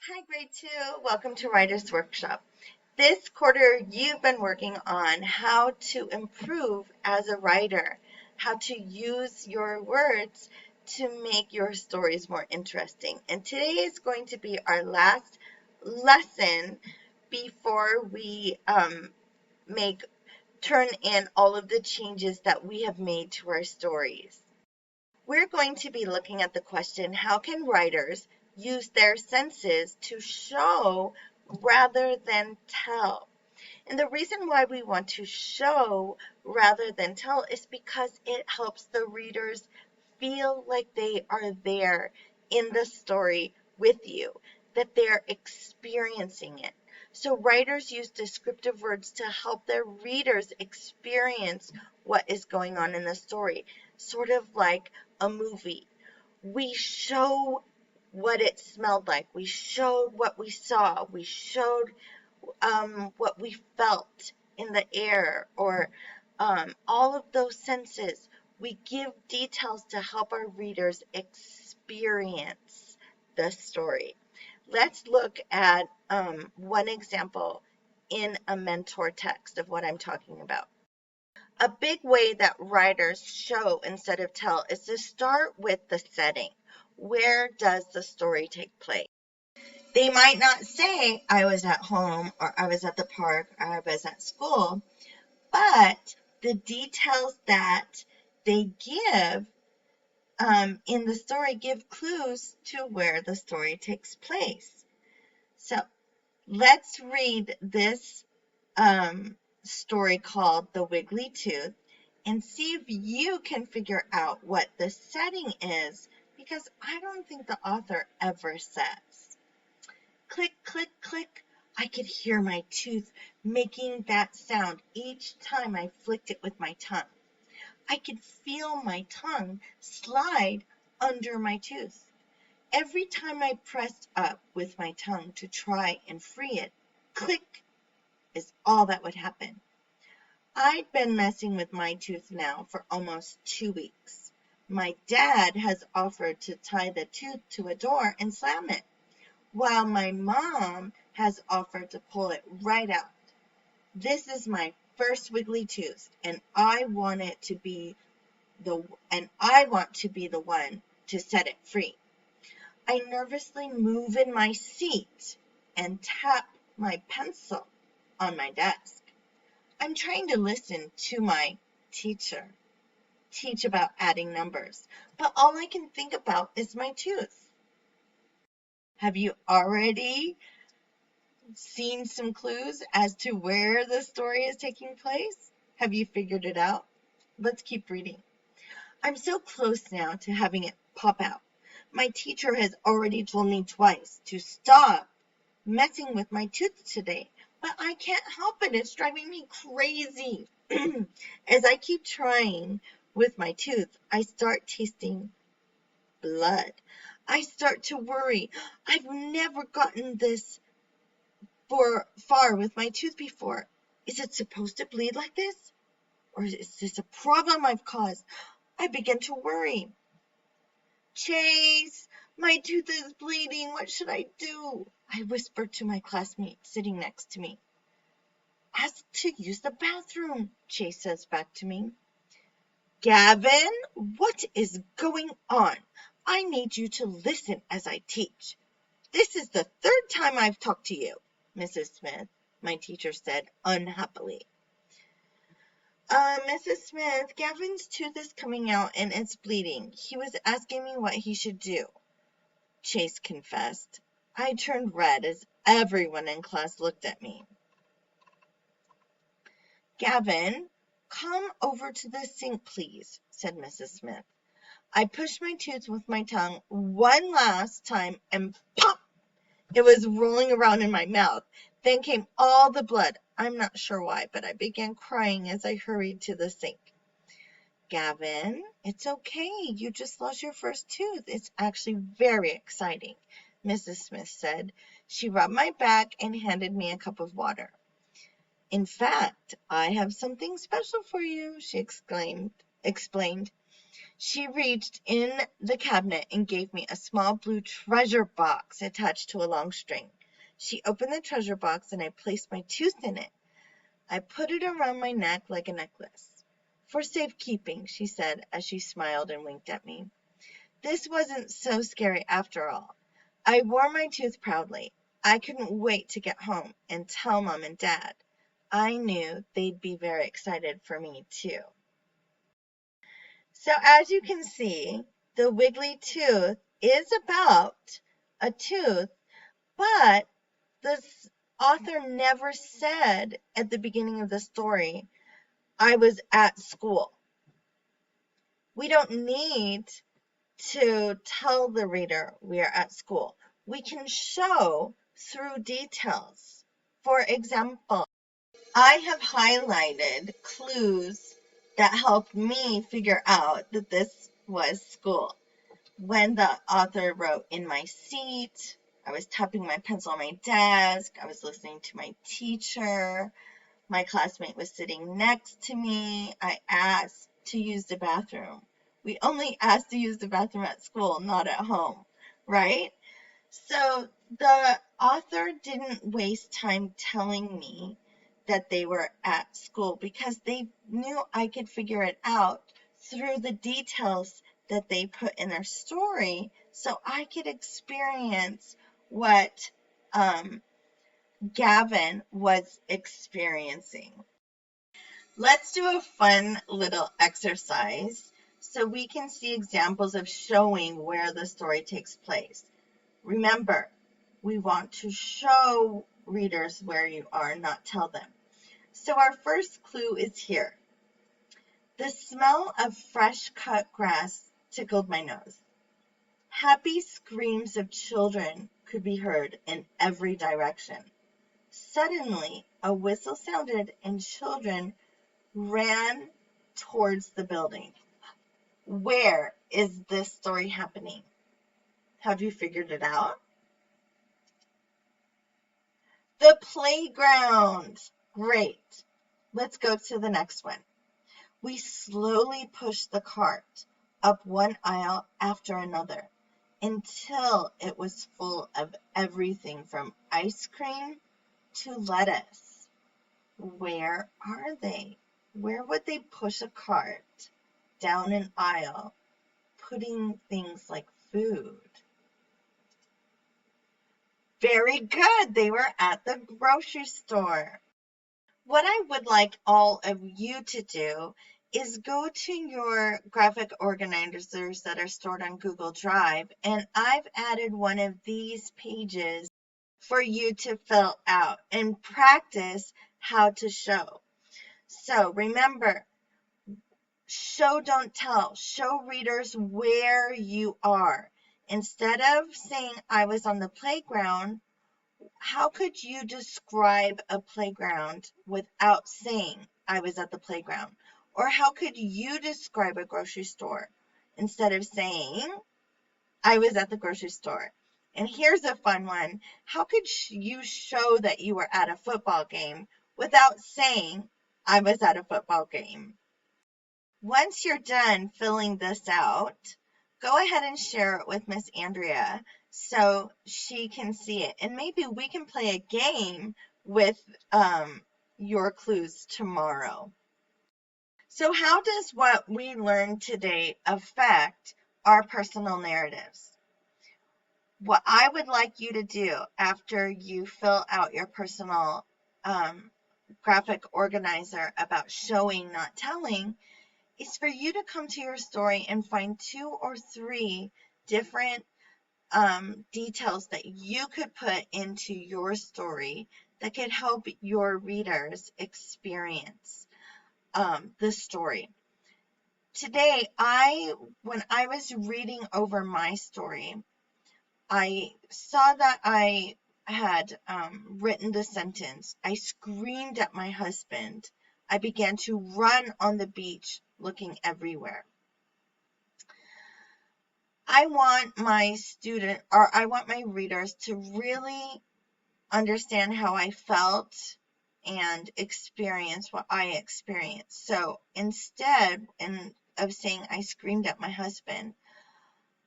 Hi, grade 2. Welcome to Writer's Workshop. This quarter, you've been working on how to improve as a writer, how to use your words to make your stories more interesting. And today is going to be our last lesson before we turn in all of the changes that we have made to our stories. We're going to be looking at the question, how can writers use their senses to show rather than tell? And the reason why we want to show rather than tell is because it helps the readers feel like they are there in the story with you, that they're experiencing it. So writers use descriptive words to help their readers experience what is going on in the story, sort of like a movie. We show what it smelled like. We showed what we saw. We showed what we felt in the air, or all of those senses. We give details to help our readers experience the story. Let's look at one example in a mentor text of what I'm talking about. A big way that writers show instead of tell is to start with the setting. Where does the story take place? They might not say, I was at home, or I was at the park, or I was at school, but the details that they give in the story give clues to where the story takes place. So let's read this story called The Wiggly Tooth and see if you can figure out what the setting is, because I don't think the author ever says. Click, click, click. I could hear my tooth making that sound each time I flicked it with my tongue. I could feel my tongue slide under my tooth. Every time I pressed up with my tongue to try and free it, click is all that would happen. I'd been messing with my tooth now for almost 2 weeks. My dad has offered to tie the tooth to a door and slam it, while my mom has offered to pull it right out. This is my first wiggly tooth, and I want to be the one to set it free. I nervously move in my seat and tap my pencil on my desk. I'm trying to listen to my teacher teach about adding numbers, but all I can think about is my tooth. Have you already seen some clues as to where the story is taking place? Have you figured it out? Let's keep reading. I'm so close now to having it pop out. My teacher has already told me twice to stop messing with my tooth today, but I can't help it. It's driving me crazy. As I keep trying with my tooth, I start tasting blood. I start to worry. I've never gotten this far with my tooth before. Is it supposed to bleed like this? Or is this a problem I've caused? I begin to worry. Chase, my tooth is bleeding. What should I do? I whispered to my classmate sitting next to me. Ask to use the bathroom, Chase says back to me. Gavin, what is going on? I need you to listen as I teach. This is the third time I've talked to you, Mrs. Smith, my teacher said unhappily. Mrs. Smith, Gavin's tooth is coming out and it's bleeding. He was asking me what he should do, Chase confessed. I turned red as everyone in class looked at me. Gavin, come over to the sink, please, said Mrs. Smith. I pushed my tooth with my tongue one last time and pop! It was rolling around in my mouth. Then came all the blood. I'm not sure why, but I began crying as I hurried to the sink. Gavin, it's okay. You just lost your first tooth. It's actually very exciting, Mrs. Smith said. She rubbed my back and handed me a cup of water. In fact, I have something special for you, she explained. She reached in the cabinet and gave me a small blue treasure box attached to a long string. She opened the treasure box and I placed my tooth in it. I put it around my neck like a necklace. For safekeeping, she said as she smiled and winked at me. This wasn't so scary after all. I wore my tooth proudly. I couldn't wait to get home and tell Mom and Dad. I knew they'd be very excited for me too. So as you can see, the wiggly tooth is about a tooth, but the author never said at the beginning of the story, I was at school. We don't need to tell the reader we are at school. We can show through details. For example, I have highlighted clues that helped me figure out that this was school. When the author wrote in my seat, I was tapping my pencil on my desk, I was listening to my teacher, my classmate was sitting next to me, I asked to use the bathroom. We only asked to use the bathroom at school, not at home, right? So the author didn't waste time telling me that they were at school because they knew I could figure it out through the details that they put in their story, so I could experience what Gavin was experiencing. Let's do a fun little exercise so we can see examples of showing where the story takes place. Remember, we want to show readers where you are, not tell them. So our first clue is here. The smell of fresh cut grass tickled my nose. Happy screams of children could be heard in every direction. Suddenly, a whistle sounded and children ran towards the building. Where is this story happening? Have you figured it out? The playground. Great. Let's go to the next one. We slowly pushed the cart up one aisle after another until it was full of everything from ice cream to lettuce. Where are they? Where would they push a cart down an aisle, putting things like food? Very good. They were at the grocery store. What I would like all of you to do is go to your graphic organizers that are stored on Google Drive, and I've added one of these pages for you to fill out and practice how to show. So remember, show, don't tell. Show readers where you are. Instead of saying I was on the playground, how could you describe a playground without saying I was at the playground? Or how could you describe a grocery store instead of saying I was at the grocery store? And here's a fun one. How could you show that you were at a football game without saying I was at a football game? Once you're done filling this out, go ahead and share it with Miss Andrea so she can see it. And maybe we can play a game with your clues tomorrow. So how does what we learned today affect our personal narratives? What I would like you to do after you fill out your personal graphic organizer about showing, not telling, is for you to come to your story and find 2 or 3 different details that you could put into your story that could help your readers experience the story. Today, when I was reading over my story, I saw that I had written the sentence. I screamed at my husband. I began to run on the beach looking everywhere. I want my readers to really understand how I felt and experience what I experienced. So instead, and of saying I screamed at my husband,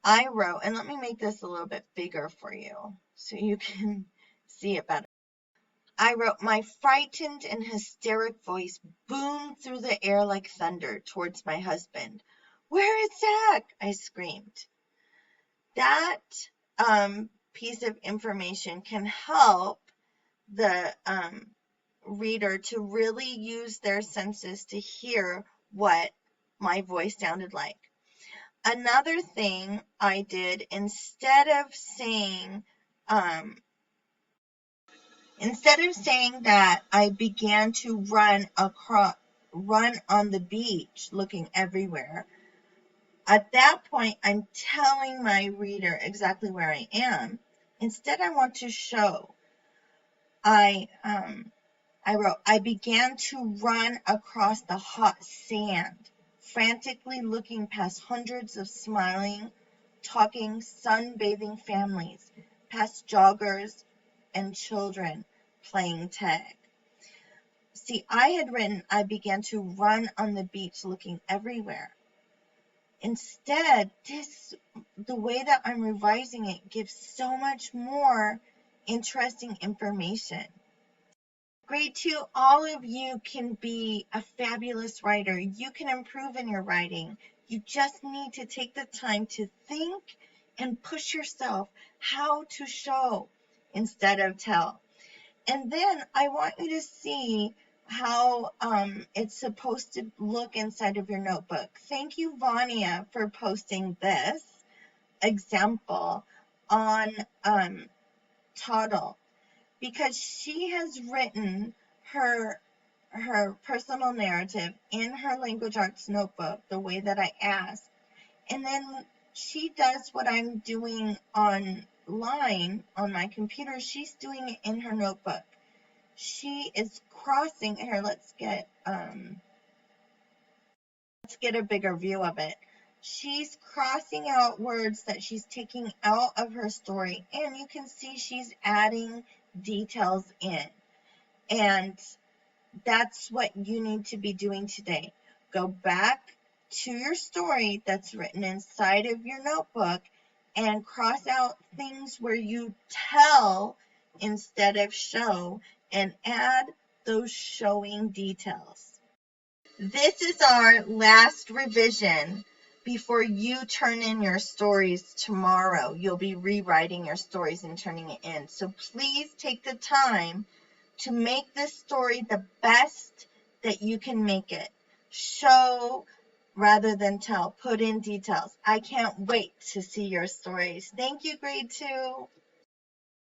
I wrote, and let me make this a little bit bigger for you so you can see it better. I wrote, my frightened and hysteric voice boomed through the air like thunder towards my husband. Where is Zach? I screamed. That piece of information can help the reader to really use their senses to hear what my voice sounded like. Another thing I did, instead of saying that I began to run on the beach looking everywhere, at that point I'm telling my reader exactly where I am. Instead, I want to show. I wrote, I began to run across the hot sand, frantically looking past hundreds of smiling, talking, sunbathing families, past joggers and children playing tag. See, I had written, I began to run on the beach looking everywhere. Instead, the way that I'm revising it gives so much more interesting information. Grade 2, all of you can be a fabulous writer. You can improve in your writing. You just need to take the time to think and push yourself how to show instead of tell. And then I want you to see how it's supposed to look inside of your notebook. Thank you, Vania, for posting this example on Toddle, because she has written her personal narrative in her language arts notebook the way that I asked, and then she does what I'm doing online on my computer. She's doing it in her notebook. She is crossing here. Let's get a bigger view of it. She's crossing out words that she's taking out of her story, and you can see she's adding details in. And that's what you need to be doing today. Go back to your story that's written inside of your notebook and cross out things where you tell instead of show, and add those showing details. This is our last revision before you turn in your stories tomorrow. You'll be rewriting your stories and turning it in. So please take the time to make this story the best that you can make it. Show rather than tell. Put in details. I can't wait to see your stories. Thank you, grade 2.